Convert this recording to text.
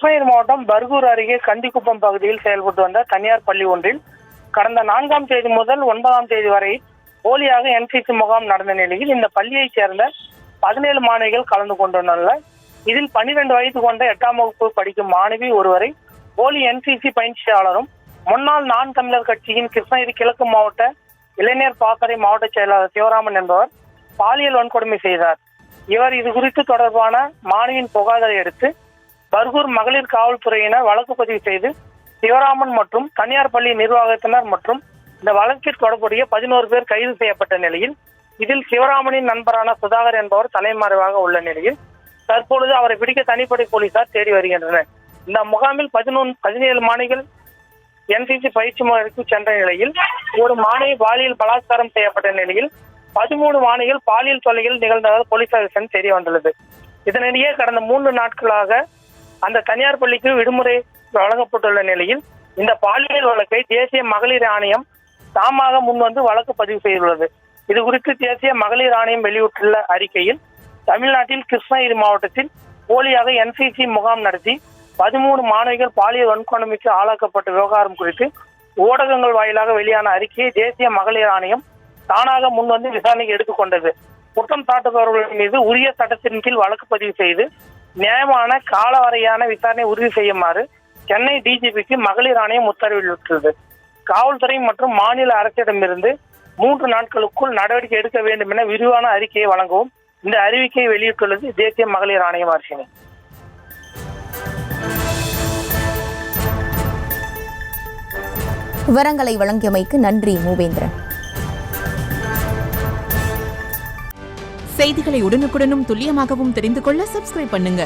கிருஷ்ணகிரி மாவட்டம் பர்கூர் அருகே கந்திக்குப்பம் பகுதியில் செயல்பட்டு வந்த தனியார் பள்ளி ஒன்றில் கடந்த 4ஆம் தேதி முதல் 9ஆம் தேதி வரை போலியாக என்சிசி முகாம் நடந்த நிலையில் இந்த பள்ளியைச் சேர்ந்த 17 மாணவிகள் கலந்து கொண்டுள்ளனர். இதில் 12 வயது கொண்ட 8ஆம் வகுப்பு படிக்கும் மாணவி ஒருவரை போலி என்சிசி பயிற்சியாளரும் முன்னாள் நான் தமிழர் கட்சியின் கிருஷ்ணகிரி கிழக்கு மாவட்ட இளைஞர் பாசறை மாவட்ட செயலாளர் சிவராமன் என்பவர் பாலியல் வன்கொடுமை செய்தார். இவர் இது குறித்து தொடர்பான மாணவியின் புகாரை எடுத்து பர்கூர் மகளிர் காவல்துறையினர் வழக்கு பதிவு செய்து சிவராமன் மற்றும் தனியார் பள்ளி நிர்வாகத்தினர் மற்றும் இந்த வழக்கில் தொடர்புடைய 11 பேர் கைது செய்யப்பட்ட நிலையில் இதில் சிவராமனின் நண்பரான சுதாகர் என்பவர் தலைமறைவாக உள்ள நிலையில் தற்பொழுது அவரை பிடிக்க தனிப்படை போலீசார் தேடி வருகின்றனர். இந்த முகாமில் 17 மாணவிகள் என்சிசி பயிற்சி முறைக்கு சென்ற நிலையில் ஒரு மாணவி பாலியல் பலாத்காரம் செய்யப்பட்ட நிலையில் 13 மாணவிகள் பாலியல் தொல்லைகள் நிகழ்ந்ததாக போலீசார் தெரிய வந்துள்ளது. இதனிடையே கடந்த 3 நாட்களாக அந்த தனியார் பள்ளிக்கு விடுமுறை வழங்கப்பட்டுள்ள நிலையில் இந்த பாலியல் வழக்கை தேசிய மகளிர் ஆணையம் தாமாக முன்வந்து வழக்கு பதிவு செய்துள்ளது. இது குறித்து தேசிய மகளிர் ஆணையம் வெளியிட்டுள்ள அறிக்கையில் தமிழ்நாட்டில் கிருஷ்ணகிரி மாவட்டத்தில் போலியாக என்சிசி முகாம் நடத்தி 13 மாணவிகள் பாலியல் வன்கொடுமைக்கு ஆளாக்கப்பட்ட விவகாரம் குறித்து ஊடகங்கள் வாயிலாக வெளியான அறிக்கையை தேசிய மகளிர் ஆணையம் தானாக முன்வந்து விசாரணைக்கு எடுத்துக்கொண்டது. குற்றம் சாட்டுபவர்கள் மீது உரிய சட்டத்தின் கீழ் வழக்கு பதிவு செய்து நியாயமான காலவரையான விசாரணை உறுதி செய்யுமாறு சென்னை டிஜிபிக்கு மகளிர் ஆணையம் உத்தரவிட்டுள்ளது. காவல்துறை மற்றும் மாநில அரசிடமிருந்து 3 நாட்களுக்குள் நடவடிக்கை எடுக்க வேண்டும் என விரிவான அறிக்கையை வழங்கவும் இந்த அறிவிக்கையை வெளியிட்டுள்ளது தேசிய மகளிர் ஆணையம். அரசினை விவரங்களை வழங்கியமைக்கு நன்றி மூவேந்திரன். செய்திகளை உடனுக்குடனும் துல்லியமாகவும் தெரிந்து கொள்ள சப்ஸ்கிரைப் பண்ணுங்க.